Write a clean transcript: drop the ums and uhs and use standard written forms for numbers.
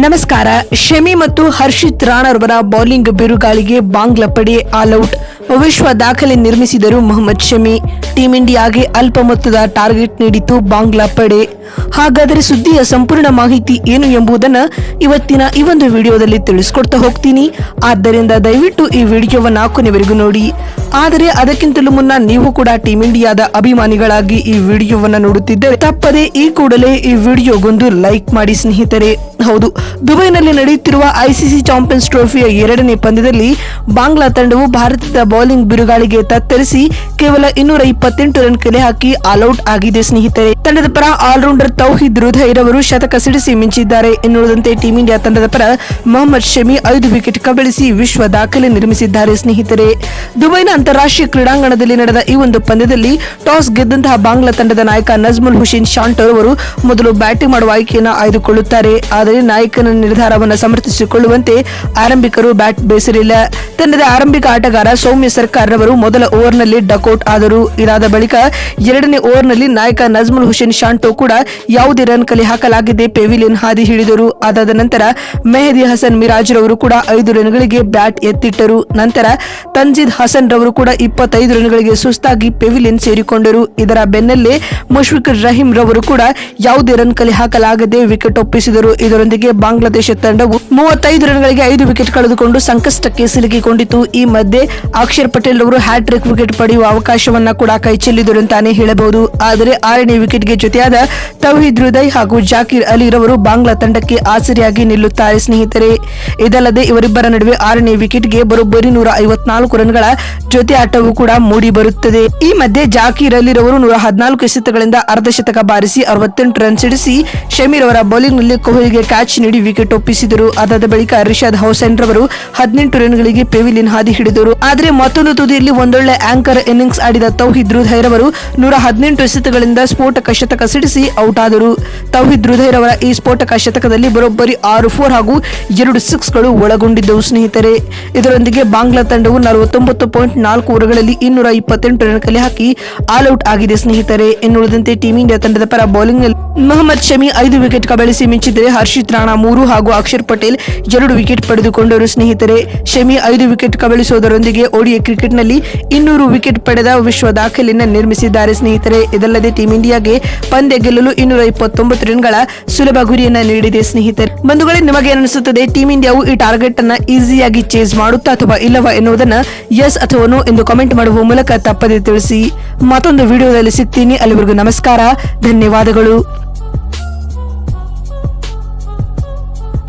ನಮಸ್ಕಾರ. ಶಮಿ ಮತ್ತು ಹರ್ಷಿತ್ ರಾಣಾರವರ ಬೌಲಿಂಗ್ ಬಿರುಗಾಳಿಗೆ ಬಾಂಗ್ಲಾ ಪಡೆ ಆಲ್ಔಟ್. ವಿಶ್ವ ದಾಖಲೆ ನಿರ್ಮಿಸಿದರು ಮೊಹಮ್ಮದ್ ಶಮಿ. ಟೀಂ ಇಂಡಿಯಾಗೆ ಅಲ್ಪ ಮೊತ್ತದ ಟಾರ್ಗೆಟ್ ನೀಡಿತು ಬಾಂಗ್ಲಾ ಪಡೆ. ಹಾಗಾದರೆ ಸುದ್ದಿಯ ಸಂಪೂರ್ಣ ಮಾಹಿತಿ ಏನು ಎಂಬುದನ್ನು ಇವತ್ತಿನ ಈ ಒಂದು ವಿಡಿಯೋದಲ್ಲಿ ತಿಳಿಸ್ಕೊಡ್ತಾ ಹೋಗ್ತೀನಿ. ಆದ್ದರಿಂದ ದಯವಿಟ್ಟು ಈ ವಿಡಿಯೋವನ್ನು ಕೊನೆವರೆಗೂ ನೋಡಿ. ಆದರೆ ಅದಕ್ಕಿಂತಲೂ ಮುನ್ನ ನೀವು ಕೂಡ ಟೀಂ ಇಂಡಿಯಾದ ಅಭಿಮಾನಿಗಳಾಗಿ ಈ ವಿಡಿಯೋವನ್ನು ನೋಡುತ್ತಿದ್ದರೆ ತಪ್ಪದೆ ಈ ಕೂಡಲೇ ಈ ವಿಡಿಯೋಗೊಂದು ಲೈಕ್ ಮಾಡಿ ಸ್ನೇಹಿತರೆ. ಹೌದು, ದುಬೈನಲ್ಲಿ ನಡೆಯುತ್ತಿರುವ ಐಸಿಸಿ ಚಾಂಪಿಯನ್ಸ್ ಟ್ರೋಫಿಯ 2ನೇ ಪಂದ್ಯದಲ್ಲಿ ಬಾಂಗ್ಲಾ ತಂಡವು ಭಾರತದ ಬೌಲಿಂಗ್ ಬಿರುಗಾಳಿಗೆ ತತ್ತರಿಸಿ ಕೇವಲ 228 ರನ್ ಕಲೆ ಹಾಕಿ ಆಲ್ಔಟ್ ಆಗಿದೆ ಸ್ನೇಹಿತರೆ. ತಂಡದ ಪರ ಆಲ್ರೌಂಡರ್ ತೌಹಿದ್ ಹೃದಯ್ ರವರು ಶತಕ ಸಿಡಿಸಿ ಮಿಂಚಿದ್ದಾರೆ. ಎನ್ನುವುದಂತೆ ಟೀಂ ಇಂಡಿಯಾ ತಂಡದ ಪರ ಮೊಹಮ್ಮದ್ ಶಮಿ 5 ವಿಕೆಟ್ ಕಬಳಿಸಿ ವಿಶ್ವ ದಾಖಲೆ ನಿರ್ಮಿಸಿದ್ದಾರೆ ಸ್ನೇಹಿತರೆ. ದುಬೈನ ಅಂತಾರಾಷ್ಟ್ರೀಯ ಕ್ರೀಡಾಂಗಣದಲ್ಲಿ ನಡೆದ ಈ ಒಂದು ಪಂದ್ಯದಲ್ಲಿ ಟಾಸ್ ಗೆದ್ದಂತಹ ಬಾಂಗ್ಲಾ ತಂಡದ ನಾಯಕ ನಜ್ಮುಲ್ ಹುಸೇನ್ ಶಾಂಟೋ ಅವರು ಮೊದಲು ಬ್ಯಾಟಿಂಗ್ ಮಾಡುವ ಆಯ್ಕೆಯನ್ನು ಆಯ್ದುಕೊಳ್ಳುತ್ತಾರೆ. ಆದರೆ ನಾಯಕನ ನಿರ್ಧಾರವನ್ನು ಸಮರ್ಥಿಸಿಕೊಳ್ಳುವಂತೆ ಆರಂಭಿಕರು ಬ್ಯಾಟ್ ಬೇಸರಿಲ್ಲ. ತಂಡದ ಆರಂಭಿಕ ಆಟಗಾರ ಸೌಮ್ಯ ಸರ್ಕಾರ್ ರವರು ಮೊದಲ ಓವರ್ನಲ್ಲಿ ಡಕೌಟ್ ಆದರು. ಇದಾದ ಬಳಿಕ 2ನೇ ಓವರ್ನಲ್ಲಿ ನಾಯಕ ನಜ್ಮುಲ್ ಹುಸೇನ್ ಶಾಂಟೋ ಕೂಡ ಯಾವುದೇ ರನ್ ಕಲೆ ಹಾಕಲಾಗದೆ ಪೆವಿಲಿಯನ್ ಹಾದಿ ಹಿಡಿದರು. ಅದಾದ ನಂತರ ಮೆಹದಿ ಹಸನ್ ಮಿರಾಜ್ ರವರು ಕೂಡ 5 ರನ್ಗಳಿಗೆ ಬ್ಯಾಟ್ ಎತ್ತಿಟ್ಟರು. ನಂತರ ತನ್ಜೀದ್ ಹಸನ್ ರವರು ಕೂಡ 25 ರನ್ಗಳಿಗೆ ಸುಸ್ತಾಗಿ ಪೆವಿಲಿಯನ್ ಸೇರಿಕೊಂಡರು. ಇದರ ಬೆನ್ನಲ್ಲೇ ಮುಷ್ಫಿಕುರ್ ರಹೀಂ ರವರು ಕೂಡ ಯಾವುದೇ ರನ್ ಕಲೆ ಹಾಕಲಾಗದೆ ವಿಕೆಟ್ ಒಪ್ಪಿಸಿದರು. ಇದರೊಂದಿಗೆ ಬಾಂಗ್ಲಾದೇಶ ತಂಡವು 35 ರನ್ಗಳಿಗೆ 5 ವಿಕೆಟ್ ಕಳೆದುಕೊಂಡು ಸಂಕಷ್ಟಕ್ಕೆ ಸಿಲುಕಿಕೊಂಡಿತು. ಈ ಮಧ್ಯೆ ಅಕ್ಷರ್ ಪಟೇಲ್ ಅವರು ಹ್ಯಾಟ್ರಿಕ್ ವಿಕೆಟ್ ಪಡೆಯುವ ಅವಕಾಶವನ್ನ ಕೂಡ ಕೈಚೆಲ್ಲಿದರು ಅಂತಾನೆ ಹೇಳಬಹುದು. ಆದರೆ 6ನೇ ವಿಕೆಟ್ಗೆ ಜೊತೆಯಾದ ತೌಹಿದ್ ಹೃದಯ್ ಹಾಗೂ ಜಾಕಿರ್ ಅಲಿ ರವರು ಬಾಂಗ್ಲಾ ತಂಡಕ್ಕೆ ಆಸರೆಯಾಗಿ ನಿಲ್ಲುತ್ತಾರೆ ಸ್ನೇಹಿತರೆ. ಇದಲ್ಲದೆ ಇವರಿಬ್ಬರ ನಡುವೆ 6ನೇ ವಿಕೆಟ್ಗೆ ಬರೋಬ್ಬರಿ 154 ರನ್ಗಳ ಜೊತೆ ಆಟವೂ ಕೂಡ ಮೂಡಿ ಬರುತ್ತದೆ. ಈ ಮಧ್ಯೆ ಜಾಕಿರ್ ಅಲಿ ರವರು 114 ಎಸೆತಗಳಿಂದ ಅರ್ಧಶತಕ ಬಾರಿಸಿ 68 ರನ್ ಸಿಡಿಸಿ ಶಮೀರ್ ಅವರ ಬೌಲಿಂಗ್ ನಲ್ಲಿ ಕೊಹ್ಲಿಗೆ ಕ್ಯಾಚ್ ನೀಡಿ ವಿಕೆಟ್ ಒಪ್ಪಿಸಿದರು. ಅದಾದ ಬಳಿಕ ರಿಷಾದ್ ಹೌಸೈನ್ ರವರು 18 ರನ್ಗಳಿಗೆ ಪೆವಿಲಿಯನ್ ಹಾದಿ ಹಿಡಿದರು. ಆದರೆ ಮತ್ತೊಂದು ತುದಿಯಲ್ಲಿ ಒಂದೊಳ್ಳೆ ಆಂಕರ್ ಇನ್ನಿಂಗ್ಸ್ ಆಡಿದ ತೌಹಿದ್ ಹೃದಯ್ ರವರು 118 ಎಸೆತಗಳಿಂದ ಸ್ಫೋಟಕ ಶತಕ ಸಿಡಿಸಿ ಔಟ್ ಆದರು. ತೌಹಿದ್ ಹೃದಯ್ ರವರ ಈ ಸ್ಫೋಟಕ ಶತಕದಲ್ಲಿ ಬರೋಬ್ಬರಿ 6 4 ಹಾಗೂ 2 6ಗಳು ಒಳಗೊಂಡಿದ್ದವು ಸ್ನೇಹಿತರೆ. ಇದರೊಂದಿಗೆ ಬಾಂಗ್ಲಾ ತಂಡವು 49.4 ಓವರ್ಗಳಲ್ಲಿ 228 ರನ್ ಕಲೆ ಹಾಕಿ ಆಲ್ಔಟ್ ಆಗಿದೆ ಸ್ನೇಹಿತರೆ. ಎನ್ನುವುದಂತೆ ಟೀಂ ಇಂಡಿಯಾ ತಂಡದ ಪರ ಬೌಲಿಂಗ್ ನಲ್ಲಿ ಮೊಹಮ್ಮದ್ ಶಮಿ 5 ವಿಕೆಟ್ ಕಬಳಿಸಿ ಮಿಂಚಿದರೆ ಹರ್ಷಿತ್ ರಾಣಾ 3 ಹಾಗೂ ಅಕ್ಷರ್ ಪಟೇಲ್ 2 ವಿಕೆಟ್ ಪಡೆದುಕೊಂಡರು ಸ್ನೇಹಿತರೆ. ಶಮಿ 5 ವಿಕೆಟ್ ಕಬಳಿಸುವುದರೊಂದಿಗೆ ಓಡಿಐ ಕ್ರಿಕೆಟ್ನಲ್ಲಿ 200 ವಿಕೆಟ್ ಪಡೆದ ವಿಶ್ವ ದಾಖಲೆಯನ್ನು ನಿರ್ಮಿಸಿದ್ದಾರೆ ಸ್ನೇಹಿತರೆ. ಇದಲ್ಲದೆ ಟೀಂ ಇಂಡಿಯಾಗೆ ಪಂದ್ಯ ಗೆಲ್ಲಲು 229 ರನ್ಗಳ ಸುಲಭ ಗುರಿಯನ್ನ ನೀಡಿದೆ ಸ್ನೇಹಿತರೆ. ಬಂಧುಗಳೇ, ನಿಮಗೆ ಅನಿಸುತ್ತದೆ ಟೀಂ ಇಂಡಿಯಾವು ಈ ಟಾರ್ಗೆಟ್ ಅನ್ನ ಈಸಿಯಾಗಿ ಚೇಸ್ ಮಾಡುತ್ತಾ ಅಥವಾ ಇಲ್ಲವಾ ಎನ್ನುವುದನ್ನ ಎಸ್ ಅಥವಾ ನೋ ಎಂದು ಕಾಮೆಂಟ್ ಮಾಡುವ ಮೂಲಕ ತಪ್ಪದೆ ತಿಳಿಸಿ. ಮತ್ತೊಂದು ವಿಡಿಯೋದಲ್ಲಿ ಸಿಗ್ತೀನಿ. ಅಲ್ಲಿವರೆಗೂ ನಮಸ್ಕಾರ, ಧನ್ಯವಾದಗಳು.